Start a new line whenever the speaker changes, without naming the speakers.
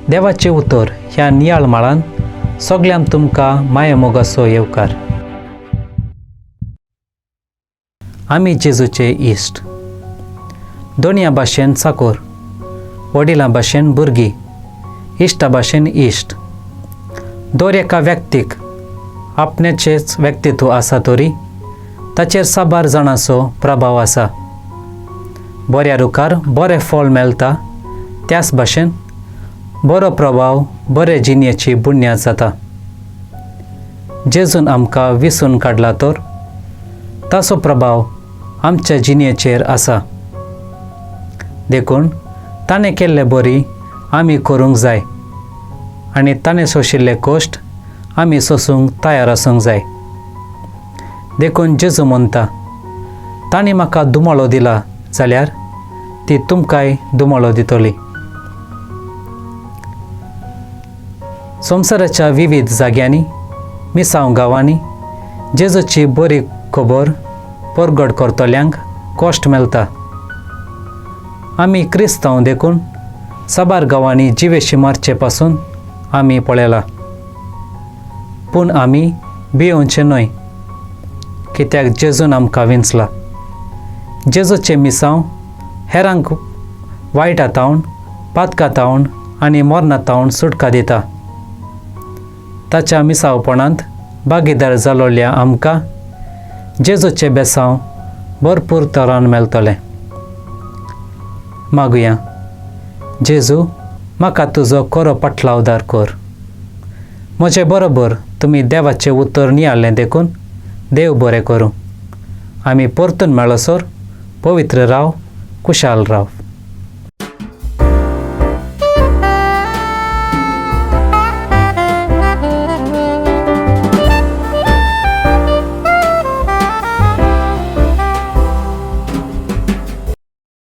देवाचे उतर ह्या नियाळ माळान सगळ्यांक तुमकां माये मोगाचो येवकार. आमी जेजूचे इश्ट. दोनया भाशेन चाकोर, वडिलां भाशेन भुरगीं, इश्टा भाशेन इश्ट. दर एका व्यक्तीक आपणेचेच व्यक्तित्व आसा तरी ताचेर साबार जाणांचो प्रभाव आसा. बऱ्या रुखार बरें फळ मेळटा त्याच भाशेन बरो प्रभाव बरे जिणेची बुन्याद जाता. जेजून आमकां विसरून काडला तर ताचो प्रभाव आमच्या जिणेचेर आसा. देखून ताणें केल्ले बरी आमी करूंक जाय आनी ताणें सोशिल्ले कश्ट आमी सोसूंक तयार आसूंक जाय. देखून जेजू म्हणटा, ताणें म्हाका दुमाळो दिला जाल्यार ती तुमकांय दुमाळो दितली. संवसाराच्या विविध जाग्यांनी मिसांव गांवांनी जेजूची बरी खबर परगट करतल्यांक कश्ट मेळटा. आमी क्रिस्तांव देखून साबार गांवांनी जिवेशी मारचे पासून आमी पळयला. पूण आमी भियोवचें न्हय, कित्याक जेजून आमकां विंचला. जेजूचे मिसांव हेरांक वायटांतावन, पातकांतावन आनी मरणांतावन सुटका दिता. ताच्या मिसावपणांत भागीदार जालोल्या आमकां जेजूचे बेसांव भरपूर तरान मेळटलें. मागुया, जेजू म्हाका तुजो खरो पाटलावदार कर. म्हजे बरोबर तुमी देवाचें उतर नियाळ्ळें देखून देव बरें करूं. आमी परतून मेळसर पवित्र राव, कुशाल राव.